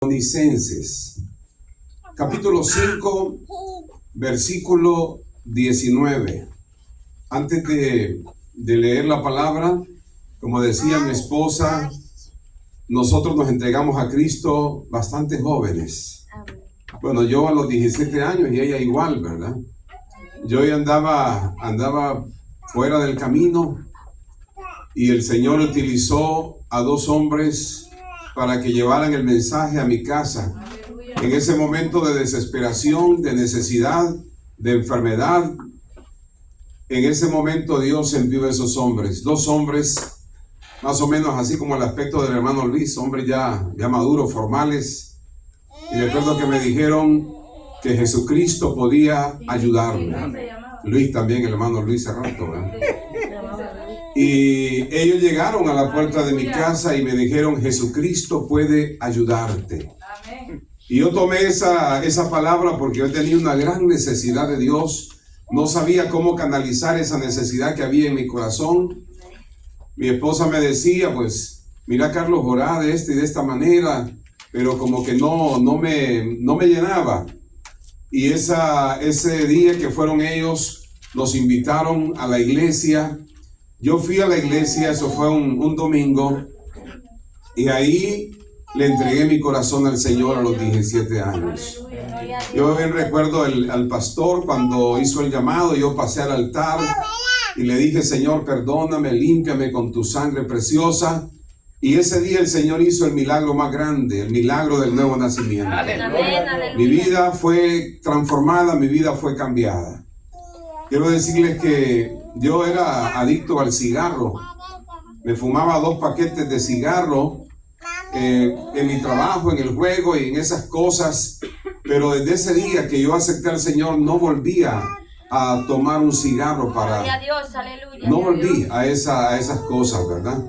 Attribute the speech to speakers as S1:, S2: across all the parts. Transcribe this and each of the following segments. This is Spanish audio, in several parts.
S1: Tesalonicenses, capítulo 5, versículo 19. Antes de leer la palabra, como decía mi esposa, nosotros nos entregamos a Cristo bastante jóvenes. Bueno, yo a los 17 años y ella igual, ¿verdad? Yo ya andaba fuera del camino y el Señor utilizó a dos hombres para que llevaran el mensaje a mi casa. En ese momento de desesperación, de necesidad, de enfermedad, en ese momento Dios envió a esos hombres, dos hombres más o menos así como el aspecto del hermano Luis, hombres ya maduros, formales. Y recuerdo que me dijeron que Jesucristo podía ayudarme. Luis también, el hermano Luis Serrato, ¿verdad? Y ellos llegaron a la puerta de mi casa y me dijeron: Jesucristo puede ayudarte. Y yo tomé esa palabra porque yo tenía una gran necesidad de Dios. No sabía cómo canalizar esa necesidad que había en mi corazón. Mi esposa me decía: pues mira, Carlos, orá de esta y de esta manera, pero como que no me llenaba. Y ese día que fueron ellos, nos invitaron a la iglesia. Yo fui a la iglesia, eso fue un domingo, y ahí le entregué mi corazón al Señor a los 17 años. Yo bien recuerdo al pastor cuando hizo el llamado. Yo pasé al altar y le dije: Señor, perdóname, límpiame con tu sangre preciosa. Y ese día el Señor hizo el milagro más grande, el milagro del nuevo nacimiento. Mi vida fue transformada, mi vida fue cambiada. Quiero decirles que yo era adicto al cigarro. Me fumaba 2 paquetes de cigarro en mi trabajo, en el juego y en esas cosas. Pero desde ese día que yo acepté al Señor, no volvía a tomar un cigarro no volví a esas cosas, ¿verdad?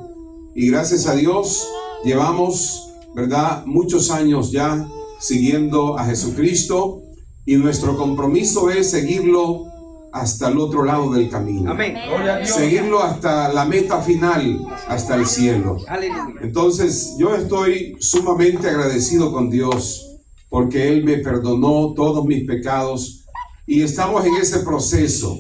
S1: Y gracias a Dios llevamos, ¿verdad?, muchos años ya siguiendo a Jesucristo, y nuestro compromiso es seguirlo hasta el otro lado del camino. Amén. Seguirlo hasta la meta final, hasta el cielo. Entonces yo estoy sumamente agradecido con Dios porque Él me perdonó todos mis pecados y estamos en ese proceso.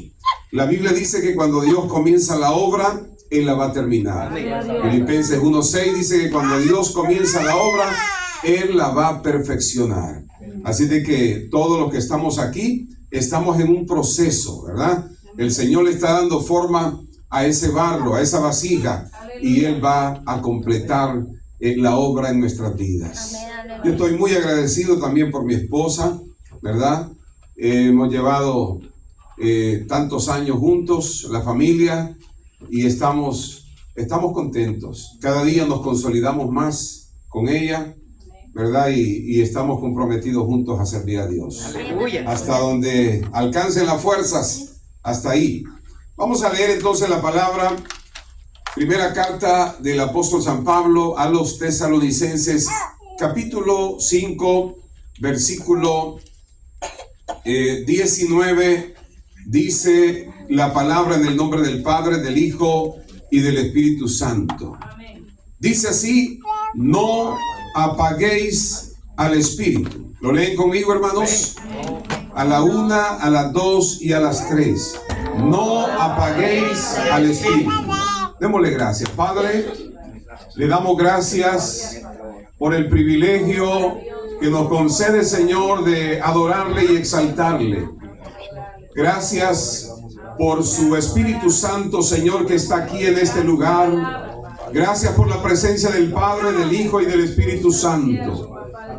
S1: La Biblia dice que cuando Dios comienza la obra, Él la va a terminar. Filipenses 1:6 dice que cuando Dios comienza la obra, Él la va a perfeccionar. Así de que todos los que estamos aquí, estamos en un proceso, ¿verdad? El Señor le está dando forma a ese barro, a esa vasija, y Él va a completar la obra en nuestras vidas. Yo estoy muy agradecido también por mi esposa, ¿verdad? Hemos llevado tantos años juntos, la familia, y estamos contentos. Cada día nos consolidamos más con ella, ¿verdad? Y estamos comprometidos juntos a servir a Dios. Aleluya. Hasta donde alcancen las fuerzas, hasta ahí. Vamos a leer entonces la palabra. Primera carta del apóstol San Pablo a los Tesalonicenses, capítulo 5, versículo 19. Dice la palabra en el nombre del Padre, del Hijo y del Espíritu Santo. Dice así: no apaguéis al Espíritu. ¿Lo leen conmigo, hermanos? A la 1, a las 2 y a las 3. No apaguéis al Espíritu. Démosle gracias. Padre, le damos gracias por el privilegio que nos concede, Señor, de adorarle y exaltarle. Gracias por su Espíritu Santo, Señor, que está aquí en este lugar. Gracias por la presencia del Padre, del Hijo y del Espíritu Santo.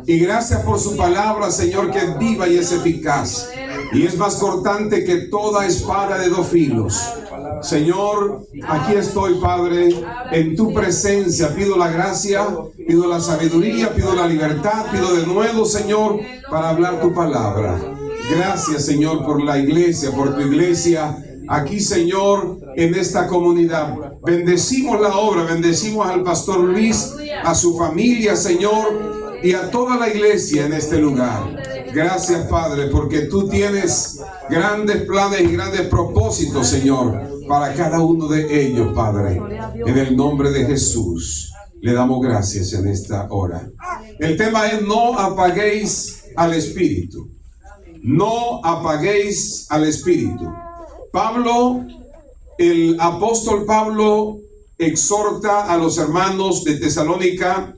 S1: Y gracias por su palabra, Señor, que es viva y es eficaz. Y es más cortante que toda espada de 2 filos. Señor, aquí estoy, Padre, en tu presencia. Pido la gracia, pido la sabiduría, pido la libertad, pido de nuevo, Señor, para hablar tu palabra. Gracias, Señor, por la iglesia, por tu iglesia. Aquí, Señor, en esta comunidad, bendecimos la obra, bendecimos al pastor Luis, a su familia, Señor, y a toda la iglesia en este lugar. Gracias, Padre, porque tú tienes grandes planes y grandes propósitos, Señor, para cada uno de ellos, Padre. En el nombre de Jesús, le damos gracias en esta hora. El tema es: no apaguéis al Espíritu. No apaguéis al Espíritu. Pablo, el apóstol Pablo, exhorta a los hermanos de Tesalónica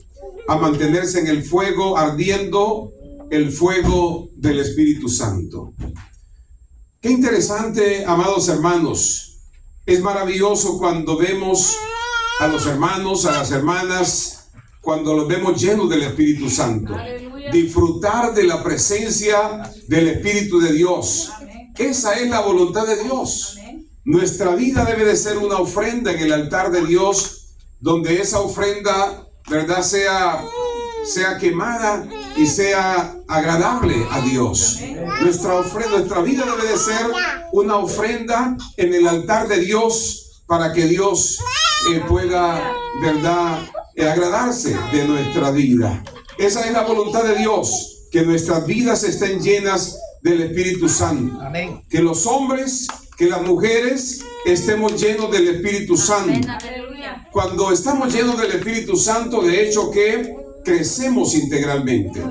S1: a mantenerse en el fuego, ardiendo el fuego del Espíritu Santo. Qué interesante, amados hermanos. Es maravilloso cuando vemos a los hermanos, a las hermanas, cuando los vemos llenos del Espíritu Santo. Aleluya. Disfrutar de la presencia del Espíritu de Dios. Amén. Esa es la voluntad de Dios. Amén. Nuestra vida debe de ser una ofrenda en el altar de Dios, donde esa ofrenda, ¿verdad?, sea quemada y sea agradable a Dios. Nuestra vida debe de ser una ofrenda en el altar de Dios, para que Dios pueda, ¿verdad?, agradarse de nuestra vida. Esa es la voluntad de Dios, que nuestras vidas estén llenas del Espíritu Santo. Amén. Que los hombres, que las mujeres estemos llenos del Espíritu Santo. Cuando estamos llenos del Espíritu Santo, de hecho que crecemos integralmente.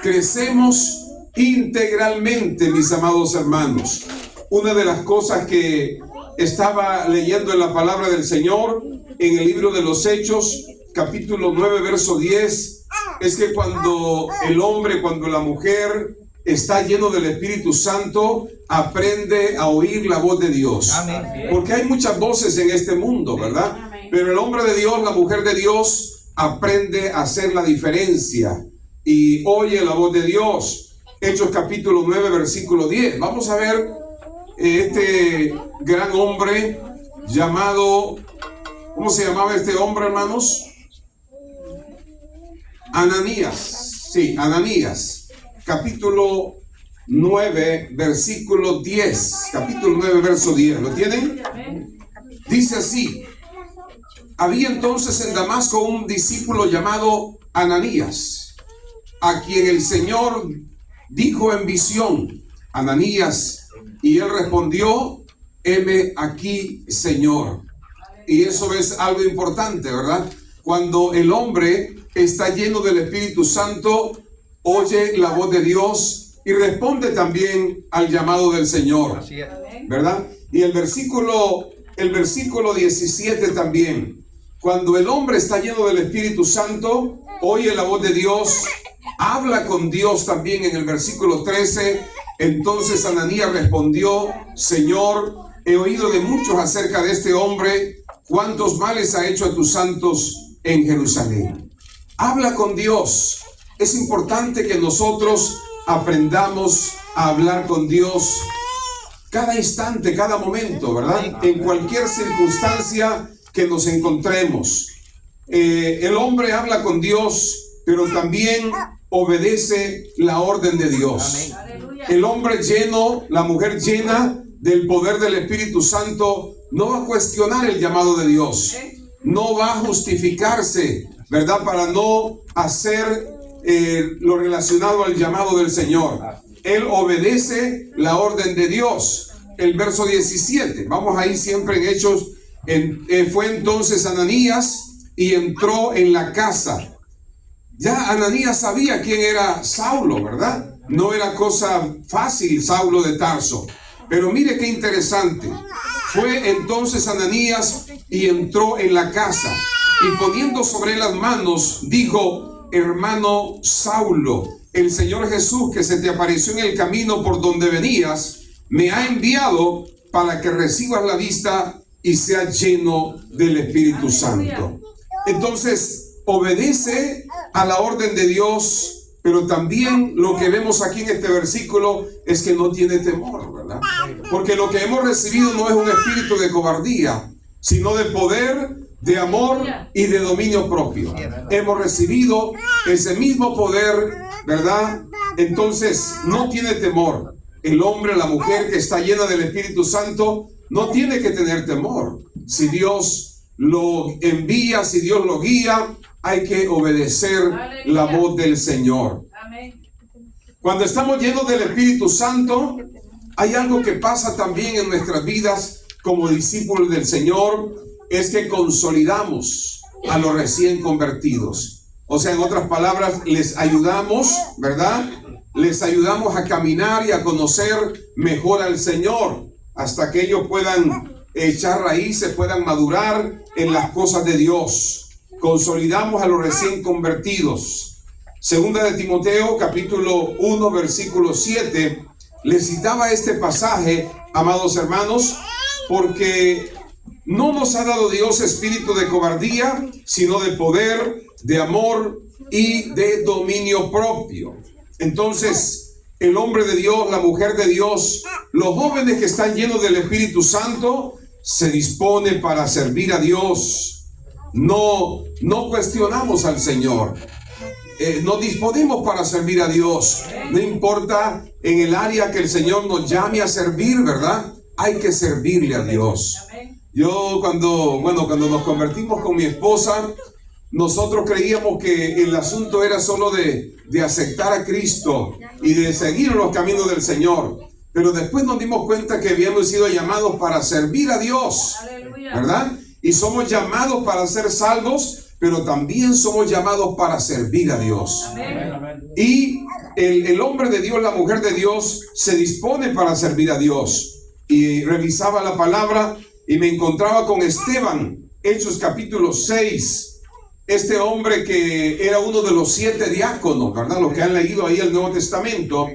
S1: Crecemos integralmente, mis amados hermanos. Una de las cosas que estaba leyendo en la palabra del Señor, en el libro de los Hechos, capítulo 9, verso 10, es que cuando el hombre, cuando la mujer está lleno del Espíritu Santo, aprende a oír la voz de Dios. Amén. Porque hay muchas voces en este mundo, ¿verdad? Amén. Pero el hombre de Dios, la mujer de Dios, aprende a hacer la diferencia y oye la voz de Dios. Hechos capítulo 9, versículo 10. Vamos a ver este gran hombre llamado, ¿cómo se llamaba este hombre, hermanos? Ananías. Sí, Ananías. Capítulo 9, versículo 10. Capítulo 9, verso 10. ¿Lo tienen? Dice así: había entonces en Damasco un discípulo llamado Ananías, a quien el Señor dijo en visión: Ananías. Y él respondió: heme aquí, Señor. Y eso es algo importante, ¿verdad? Cuando el hombre está lleno del Espíritu Santo, oye la voz de Dios y responde también al llamado del Señor, ¿verdad? Y el versículo 17 también. Cuando el hombre está lleno del Espíritu Santo, oye la voz de Dios, habla con Dios también. En el versículo 13, entonces Ananías respondió: Señor, he oído de muchos acerca de este hombre, cuántos males ha hecho a tus santos en Jerusalén. Habla con Dios. Es importante que nosotros aprendamos a hablar con Dios cada instante, cada momento, ¿verdad? En cualquier circunstancia que nos encontremos. El hombre habla con Dios, pero también obedece la orden de Dios. El hombre lleno, la mujer llena del poder del Espíritu Santo, no va a cuestionar el llamado de Dios. No va a justificarse, ¿verdad?, para no hacer lo relacionado al llamado del Señor. Él obedece la orden de Dios. El verso 17, vamos a ir siempre en Hechos. Fue entonces Ananías y entró en la casa. Ya Ananías sabía quién era Saulo, ¿verdad? No era cosa fácil Saulo de Tarso. Pero mire qué interesante. Fue entonces Ananías y entró en la casa, y poniendo sobre él las manos, dijo: hermano Saulo, el Señor Jesús, que se te apareció en el camino por donde venías, me ha enviado para que recibas la vista y seas lleno del Espíritu Santo. Entonces, obedece a la orden de Dios. Pero también lo que vemos aquí en este versículo es que no tiene temor, ¿verdad? Porque lo que hemos recibido no es un espíritu de cobardía, sino de poder, de amor y de dominio propio. Hemos recibido ese mismo poder, ¿verdad? Entonces no tiene temor. El hombre, la mujer que está llena del Espíritu Santo, no tiene que tener temor. Si Dios lo envía, si Dios lo guía, hay que obedecer la voz del Señor. Amén. Cuando estamos llenos del Espíritu Santo, hay algo que pasa también en nuestras vidas como discípulos del Señor, es que consolidamos a los recién convertidos. O sea, en otras palabras, les ayudamos, ¿verdad? Les ayudamos a caminar y a conocer mejor al Señor hasta que ellos puedan echar raíces, puedan madurar en las cosas de Dios. Consolidamos a los recién convertidos. Segunda de Timoteo, capítulo 1, versículo 7. Les citaba este pasaje, amados hermanos, porque no nos ha dado Dios espíritu de cobardía, sino de poder, de amor y de dominio propio. Entonces, el hombre de Dios, la mujer de Dios, los jóvenes que están llenos del Espíritu Santo, se dispone para servir a Dios. No cuestionamos al Señor. Nos disponemos para servir a Dios. No importa en el área que el Señor nos llame a servir, ¿verdad? Hay que servirle a Dios. Yo cuando nos convertimos con mi esposa, nosotros creíamos que el asunto era solo de aceptar a Cristo y de seguir los caminos del Señor. Pero después nos dimos cuenta que habíamos sido llamados para servir a Dios, ¿verdad? Y somos llamados para ser salvos, pero también somos llamados para servir a Dios. Y el hombre de Dios, la mujer de Dios, se dispone para servir a Dios. Y revisaba la palabra y me encontraba con Esteban, Hechos capítulo 6. Este hombre que era uno de los 7 diáconos, ¿verdad? Los que han leído ahí el Nuevo Testamento.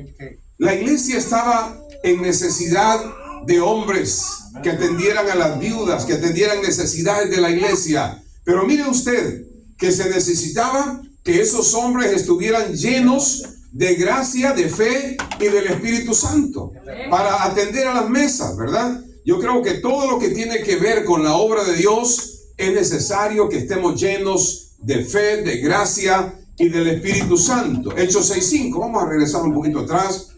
S1: La iglesia estaba en necesidad de hombres que atendieran a las viudas, que atendieran necesidades de la iglesia. Pero mire usted que se necesitaba que esos hombres estuvieran llenos de gracia, de fe y del Espíritu Santo para atender a las mesas, ¿verdad? Yo creo que todo lo que tiene que ver con la obra de Dios es necesario que estemos llenos de fe, de gracia y del Espíritu Santo. Hechos 6:5, vamos a regresar un poquito atrás.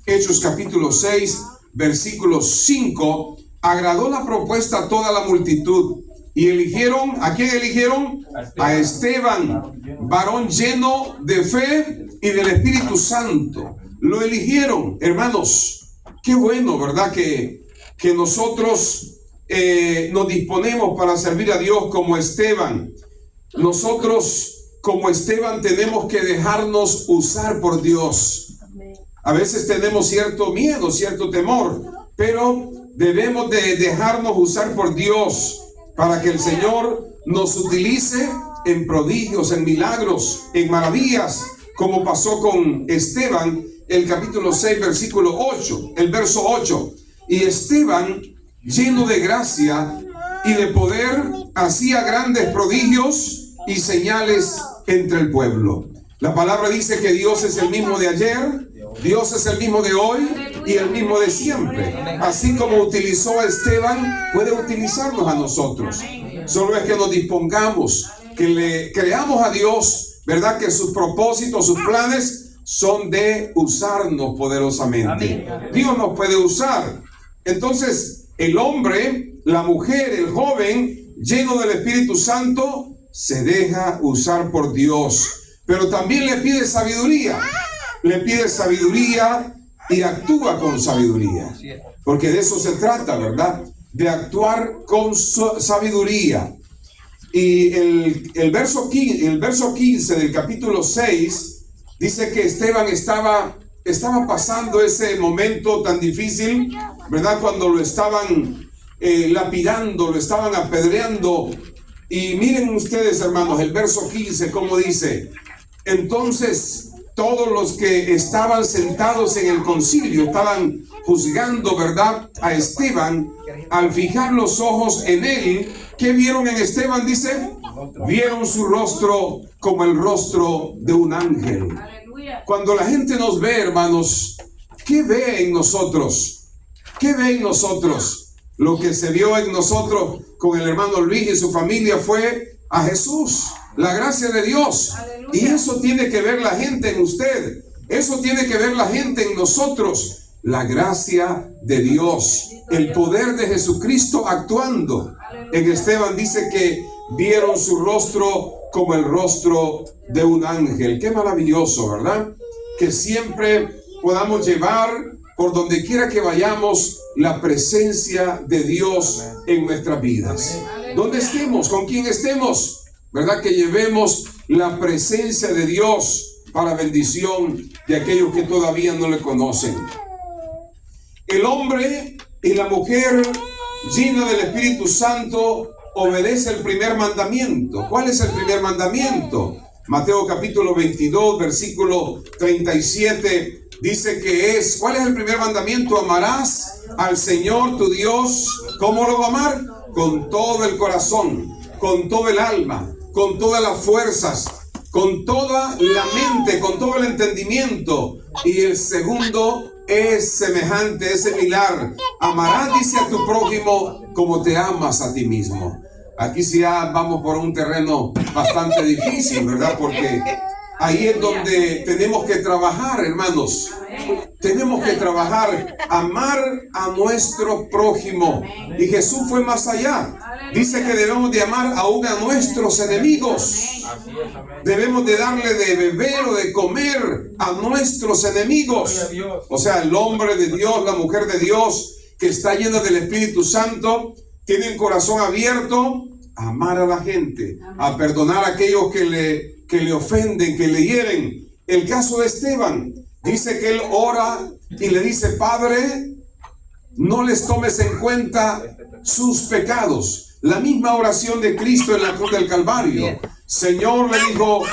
S1: Hechos capítulo 6, versículo 5. Agradó la propuesta a toda la multitud y eligieron, ¿a quién eligieron? A Esteban, varón lleno de fe y del Espíritu Santo. Lo eligieron, hermanos. Qué bueno, ¿verdad? Que nosotros nos disponemos para servir a Dios como Esteban. Nosotros como Esteban tenemos que dejarnos usar por Dios. A veces tenemos cierto miedo, cierto temor, pero debemos de dejarnos usar por Dios para que el Señor nos utilice en prodigios, en milagros, en maravillas, como pasó con Esteban, el capítulo 6, versículo 8, el verso 8. Y Esteban, lleno de gracia y de poder, hacía grandes prodigios y señales entre el pueblo. La palabra dice que Dios es el mismo de ayer, Dios es el mismo de hoy y el mismo de siempre. Así como utilizó a Esteban, puede utilizarnos a nosotros. Solo es que nos dispongamos, que le creamos a Dios, ¿verdad? Que sus propósitos, sus planes son de usarnos poderosamente. Dios nos puede usar. Entonces, el hombre, la mujer, el joven, lleno del Espíritu Santo, se deja usar por Dios. Pero también le pide sabiduría. Le pide sabiduría y actúa con sabiduría. Porque de eso se trata, ¿verdad? De actuar con sabiduría. Y el verso 15 del capítulo 6 dice que Esteban estaba pasando ese momento tan difícil, ¿verdad? Cuando lo estaban lapidando, lo estaban apedreando. Y miren ustedes, hermanos, el verso 15, cómo dice: entonces todos los que estaban sentados en el concilio estaban juzgando, ¿verdad?, a Esteban. Al fijar los ojos en él, ¿qué vieron en Esteban? Dice, vieron su rostro como el rostro de un ángel. Cuando la gente nos ve, hermanos, ¿qué ve en nosotros? ¿Qué ve en nosotros? Lo que se vio en nosotros con el hermano Luis y su familia fue a Jesús, la gracia de Dios. Y eso tiene que ver la gente en usted. Eso tiene que ver la gente en nosotros. La gracia de Dios, el poder de Jesucristo actuando. En Esteban dice que vieron su rostro como el rostro de un ángel. Qué maravilloso, ¿verdad? Que siempre podamos llevar por donde quiera que vayamos la presencia de Dios en nuestras vidas. Donde estemos, con quien estemos, ¿verdad? Que llevemos la presencia de Dios para bendición de aquellos que todavía no le conocen. El hombre y la mujer llena del Espíritu Santo obedece el primer mandamiento. ¿Cuál es el primer mandamiento? Mateo capítulo 22, versículo 37, dice que es, ¿cuál es el primer mandamiento? Amarás al Señor tu Dios. ¿Cómo lo va a amar? Con todo el corazón, con todo el alma, con todas las fuerzas, con toda la mente, con todo el entendimiento. Y el segundo es semejante, es similar. Amarás, dice, a tu prójimo como te amas a ti mismo. Aquí sí ya vamos por un terreno bastante difícil, ¿verdad? Porque ahí es donde tenemos que trabajar, hermanos. Tenemos que trabajar, amar a nuestro prójimo. Y Jesús fue más allá. Dice que debemos de amar aún a nuestros enemigos. Debemos de darle de beber o de comer a nuestros enemigos. O sea, el hombre de Dios, la mujer de Dios, que está llena del Espíritu Santo, tiene el corazón abierto a amar a la gente, a perdonar a aquellos que le ofenden, que le hieren. El caso de Esteban, dice que él ora y le dice: Padre, no les tomes en cuenta sus pecados. La misma oración de Cristo en la cruz del Calvario. Señor, le dijo,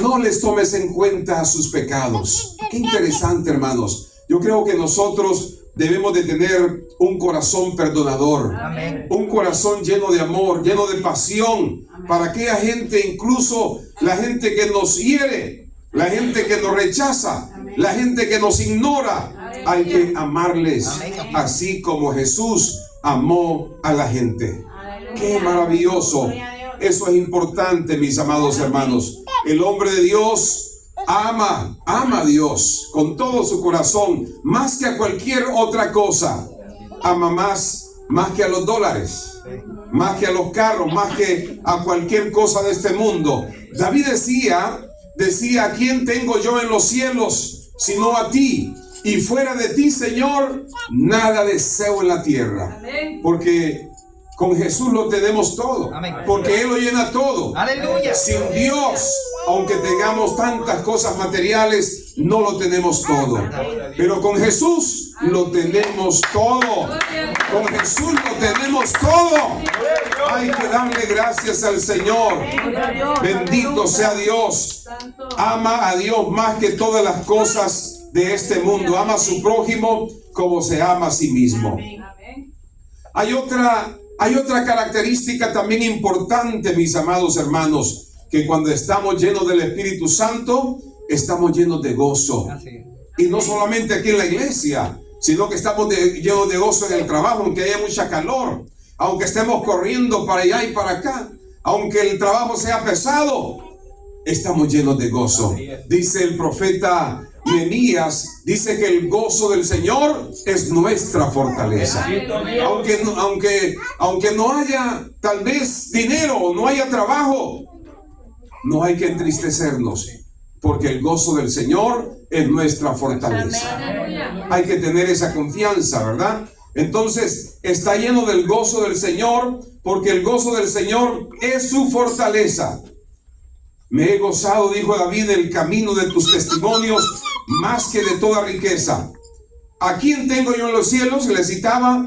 S1: no les tomes en cuenta sus pecados. Qué interesante, hermanos. Yo creo que nosotros debemos de tener un corazón perdonador. Amén. Un corazón lleno de amor, lleno de pasión. Amén. Para aquella gente, incluso la gente que nos hiere, la gente que nos rechaza, amén, la gente que nos ignora. Amén. Hay que amarles, amén, así como Jesús amó a la gente. Aleluya. Qué maravilloso. Eso es importante, mis amados hermanos. El hombre de Dios ama a Dios con todo su corazón, más que a cualquier otra cosa. Ama más que a los dólares, más que a los carros, más que a cualquier cosa de este mundo. David decía, ¿a quién tengo yo en los cielos sino a ti? Y fuera de ti, Señor, nada deseo en la tierra. Porque con Jesús lo tenemos todo. Porque Él lo llena todo. Aleluya. Sin Dios, aunque tengamos tantas cosas materiales, no lo tenemos todo. Pero con Jesús lo tenemos todo. Con Jesús lo tenemos todo. Hay que darle gracias al Señor. Bendito sea Dios. Ama a Dios más que todas las cosas de este mundo. Ama a su prójimo como se ama a sí mismo. Hay otra característica también importante, mis amados hermanos, que cuando estamos llenos del Espíritu Santo, estamos llenos de gozo. Y no solamente aquí en la iglesia, sino que estamos llenos de gozo en el trabajo, aunque haya mucha calor, aunque estemos corriendo para allá y para acá, aunque el trabajo sea pesado, estamos llenos de gozo. Dice el profeta Nehemías, dice que el gozo del Señor es nuestra fortaleza. Aunque no haya tal vez dinero o no haya trabajo, no hay que entristecernos, porque el gozo del Señor es nuestra fortaleza. Hay que tener esa confianza, ¿verdad? Entonces está lleno del gozo del Señor, porque el gozo del Señor es su fortaleza. Me he gozado, dijo David, el camino de tus testimonios más que de toda riqueza. ¿A quién tengo yo en los cielos? Le citaba,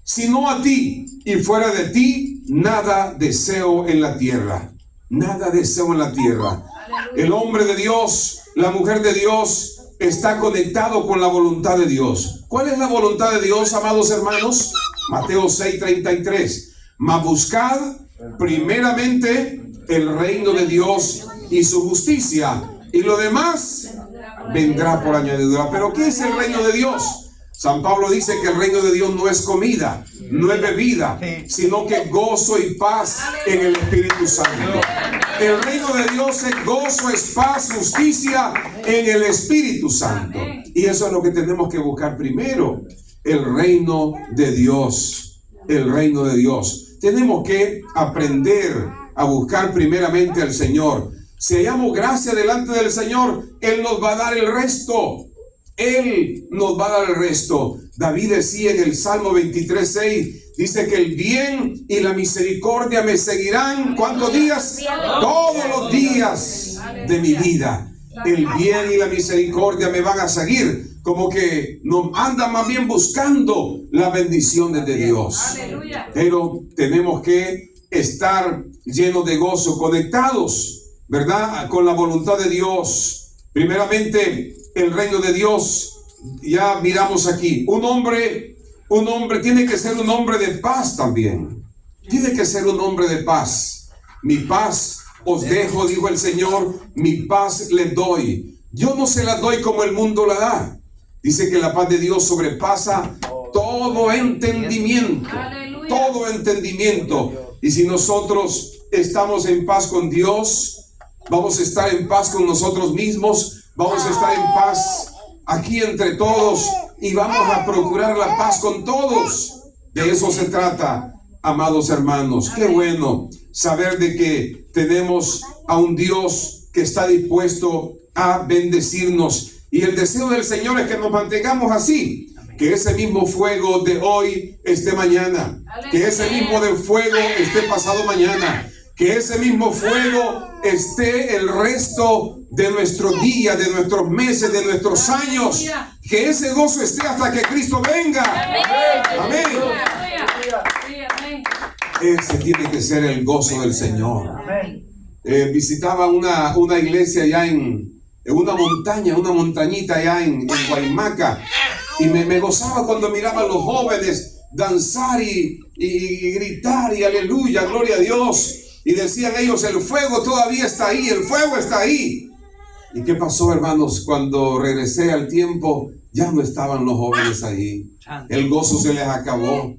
S1: sino a ti, y fuera de ti nada deseo en la tierra. Nada deseo en la tierra. El hombre de Dios, la mujer de Dios, está conectado con la voluntad de Dios. ¿Cuál es la voluntad de Dios, amados hermanos? Mateo 6:33. Mas buscad primeramente el reino de Dios y su justicia, y lo demás vendrá por añadidura. ¿Pero qué es el reino de Dios? San Pablo dice que el reino de Dios no es comida, no es bebida, sino que gozo y paz en el Espíritu Santo. El reino de Dios es gozo, es paz, justicia en el Espíritu Santo. Y eso es lo que tenemos que buscar primero, el reino de Dios. El reino de Dios. Tenemos que aprender a buscar primeramente al Señor. Si hallamos gracia delante del Señor, Él nos va a dar el resto. Él nos va a dar el resto. David decía en el Salmo 23:6, Dice que el bien y la misericordia me seguirán. ¿Cuántos días? Todos los días de mi vida. El bien y la misericordia me van a seguir. Como que nos andan más bien buscando las bendiciones de Dios. Pero tenemos que estar llenos de gozo, conectados, ¿verdad?, con la voluntad de Dios. Primeramente, el reino de Dios. Ya miramos aquí, un hombre tiene que ser un hombre de paz también. Tiene que ser un hombre de paz. Mi paz os dejo, dijo el Señor, mi paz les doy. Yo no se la doy como el mundo la da. Dice que la paz de Dios sobrepasa todo entendimiento. Todo entendimiento. Y si nosotros estamos en paz con Dios, vamos a estar en paz con nosotros mismos, vamos a estar en paz aquí entre todos y vamos a procurar la paz con todos. De eso se trata, amados hermanos. Qué bueno saber de que tenemos a un Dios que está dispuesto a bendecirnos. Y el deseo del Señor es que nos mantengamos así. Que ese mismo fuego de hoy esté mañana. Que ese mismo de fuego esté pasado mañana. Que ese mismo fuego esté el resto de nuestros días, de nuestros meses, de nuestros años. Que ese gozo esté hasta que Cristo venga. Amén. Ese tiene que ser el gozo del Señor. Visitaba una iglesia allá en una montaña, una montañita allá en Guaymaca. Y me gozaba cuando miraba a los jóvenes danzar y gritar y aleluya, gloria a Dios. Y decían ellos, el fuego todavía está ahí, el fuego está ahí. ¿Y qué pasó, hermanos? Cuando regresé al tiempo, ya no estaban los jóvenes ahí. El gozo se les acabó.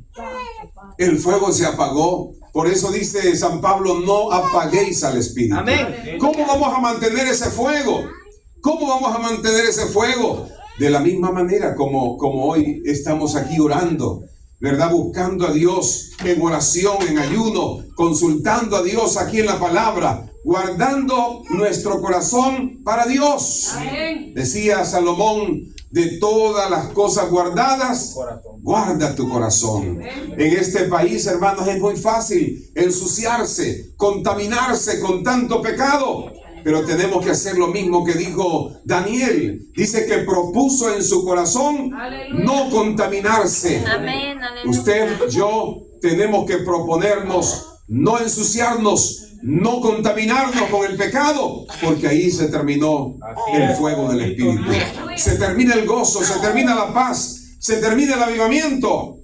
S1: El fuego se apagó. Por eso dice San Pablo, no apaguéis al Espíritu. Amén. ¿Cómo vamos a mantener ese fuego? ¿Cómo vamos a mantener ese fuego? De la misma manera como hoy estamos aquí orando, ¿verdad? Buscando a Dios en oración, en ayuno, consultando a Dios aquí en la palabra, guardando nuestro corazón para Dios. Amén. Decía Salomón, de todas las cosas guardadas, guarda tu corazón. En este país, hermanos, es muy fácil ensuciarse, contaminarse con tanto pecado. Pero tenemos que hacer lo mismo que dijo Daniel. Dice que propuso en su corazón no contaminarse. Amén, usted, yo, tenemos que proponernos no ensuciarnos, no contaminarnos con el pecado, porque ahí se terminó el fuego del Espíritu. Se termina el gozo, se termina la paz, se termina el avivamiento.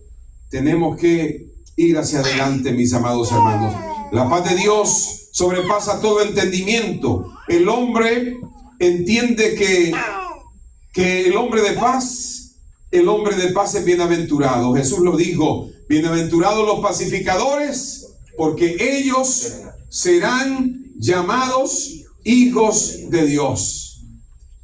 S1: Tenemos que ir hacia adelante, mis amados hermanos. La paz de Dios sobrepasa todo entendimiento. El hombre entiende que el hombre de paz es bienaventurado. Jesús lo dijo, bienaventurados los pacificadores, porque ellos serán llamados hijos de Dios.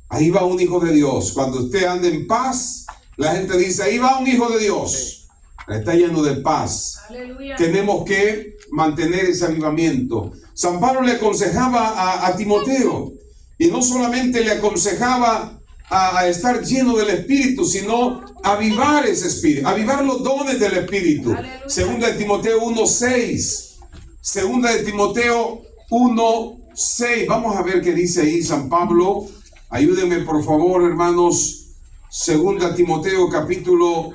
S1: Ahí va un hijo de Dios. Cuando usted anda en paz, la gente dice, ahí va un hijo de Dios. Está lleno de paz. Aleluya. Tenemos que mantener ese avivamiento. San Pablo le aconsejaba a Timoteo, y no solamente le aconsejaba a estar lleno del Espíritu, sino avivar ese Espíritu, avivar los dones del Espíritu. Aleluya. Segunda de Timoteo 1:6. Segunda de Timoteo 1:6. Vamos a ver qué dice ahí San Pablo. Ayúdenme por favor, hermanos. Segunda de Timoteo capítulo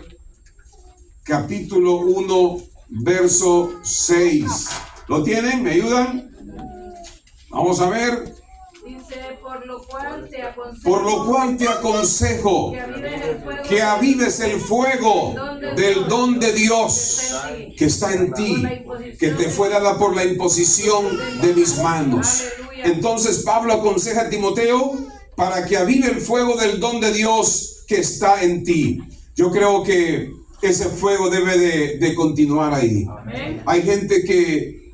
S1: 1, verso 6. ¿Lo tienen? ¿Me ayudan? Vamos a ver.
S2: Dice, por lo cual te aconsejo
S1: que avives el fuego del don de Dios que está en ti, que te fue dada por la imposición de mis manos. Entonces Pablo aconseja a Timoteo para que avive el fuego del don de Dios que está en ti. Yo creo que ese fuego debe de continuar ahí. Amén. Hay gente que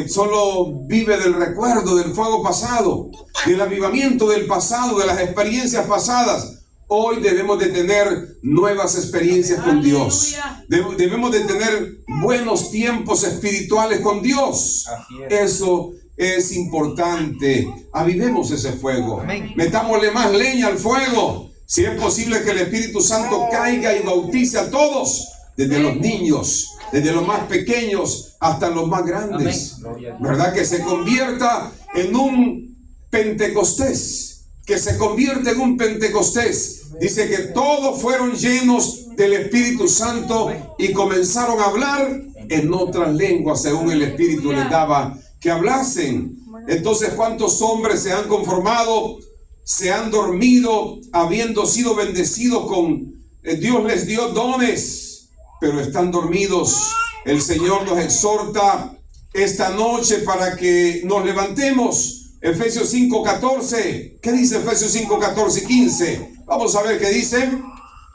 S1: solo vive del recuerdo del fuego pasado, del avivamiento del pasado, de las experiencias pasadas. Hoy debemos de tener nuevas experiencias con Dios. Debemos de tener buenos tiempos espirituales con Dios. Eso es importante. Avivemos ese fuego. Amén. Metámosle más leña al fuego. Si es posible que el Espíritu Santo caiga y bautice a todos, desde los niños desde los más pequeños hasta los más grandes, ¿verdad? Que se convierta en un Pentecostés, que se convierta en un Pentecostés. Dice que todos fueron llenos del Espíritu Santo y comenzaron a hablar en otras lenguas según el Espíritu les daba que hablasen. Entonces, ¿cuántos hombres se han conformado, se han dormido, habiendo sido bendecidos con Dios les dio dones, pero están dormidos? El Señor nos exhorta esta noche para que nos levantemos. Efesios 5:14. ¿Qué dice Efesios 5:14 y 15? Vamos a ver qué dice.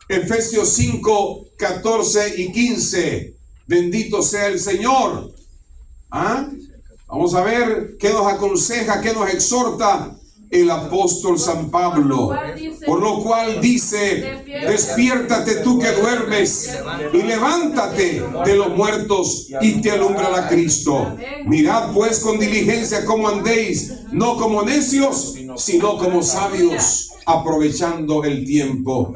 S1: Efesios 5:14 y 15. Bendito sea el Señor. Vamos a ver qué nos aconseja, qué nos exhorta el apóstol San Pablo. Por lo cual dice: despiértate tú que duermes y levántate de los muertos y te alumbrará Cristo. Mirad pues con diligencia cómo andéis, no como necios, sino como sabios, aprovechando el tiempo.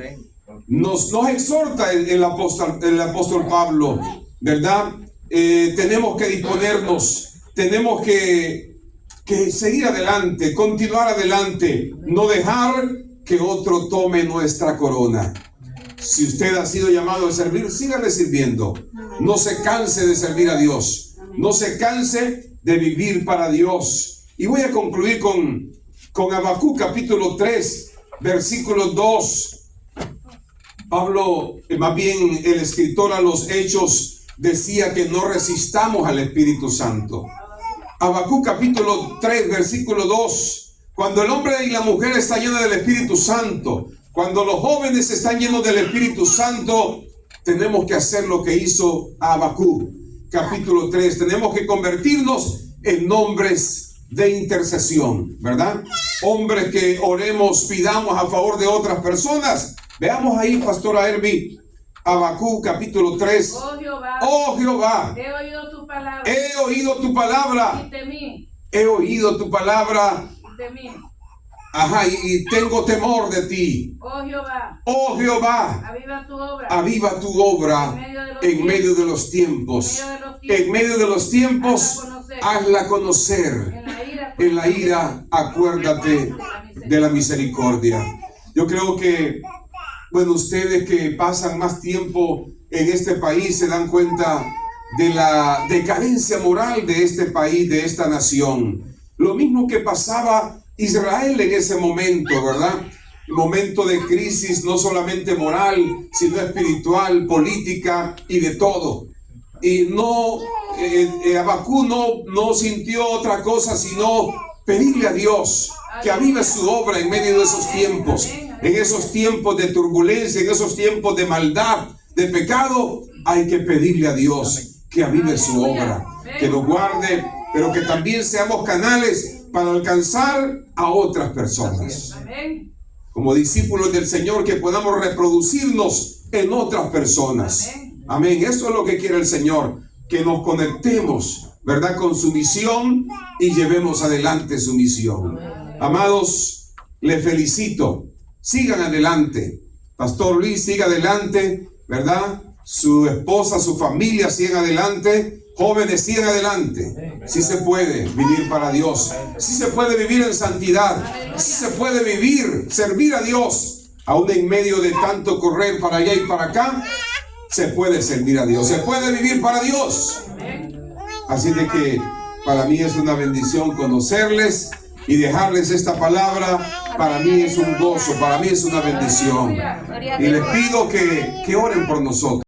S1: Nos exhorta el apóstol Pablo, ¿verdad? Tenemos que disponernos, tenemos que seguir adelante, continuar adelante, no dejar que otro tome nuestra corona. Si usted ha sido llamado a servir, sígale sirviendo. No se canse de servir a Dios, no se canse de vivir para Dios. Y voy a concluir con Habacuc capítulo 3, versículo 2. Pablo, más bien el escritor a los Hechos, decía que no resistamos al Espíritu Santo. Habacuc capítulo 3, versículo 2. Cuando el hombre y la mujer están llenos del Espíritu Santo, cuando los jóvenes están llenos del Espíritu Santo, tenemos que hacer lo que hizo Habacuc capítulo 3. Tenemos que convertirnos en hombres de intercesión, ¿verdad? Hombres que oremos, pidamos a favor de otras personas. Veamos ahí, pastora Herbie, Habacuc capítulo 3. Oh Jehová,
S2: he oído tu palabra.
S1: He oído tu palabra.
S2: Y temí.
S1: He oído tu palabra.
S2: Y temí.
S1: Y tengo temor de ti.
S2: Oh Jehová.
S1: Oh Jehová.
S2: Aviva tu obra.
S1: Aviva tu obra en medio de los tiempos. En medio de los tiempos, hazla conocer. En la ira, acuérdate de la misericordia. Yo creo que, bueno, ustedes que pasan más tiempo en este país se dan cuenta de la decadencia moral de este país, de esta nación. Lo mismo que pasaba Israel en ese momento, ¿verdad? Momento de crisis, no solamente moral, sino espiritual, política y de todo. Y Habacuc no sintió otra cosa sino pedirle a Dios que avive su obra en medio de esos tiempos. En esos tiempos de turbulencia, en esos tiempos de maldad, de pecado, hay que pedirle a Dios que avive su obra, que lo guarde, pero que también seamos canales para alcanzar a otras personas. Como discípulos del Señor, que podamos reproducirnos en otras personas. Amén. Eso es lo que quiere el Señor, que nos conectemos, ¿verdad?, con su misión y llevemos adelante su misión. Amados, les felicito. Sigan adelante. Pastor Luis, siga adelante, ¿verdad? Su esposa, su familia, sigan adelante. Jóvenes, sigan adelante. Sí se puede vivir para Dios. Sí se puede vivir en santidad. Sí se puede vivir, servir a Dios. Aún en medio de tanto correr para allá y para acá, se puede servir a Dios. Se puede vivir para Dios. Así de que para mí es una bendición conocerles y dejarles esta palabra. Para mí es un gozo, para mí es una bendición. Y les pido que oren por nosotros.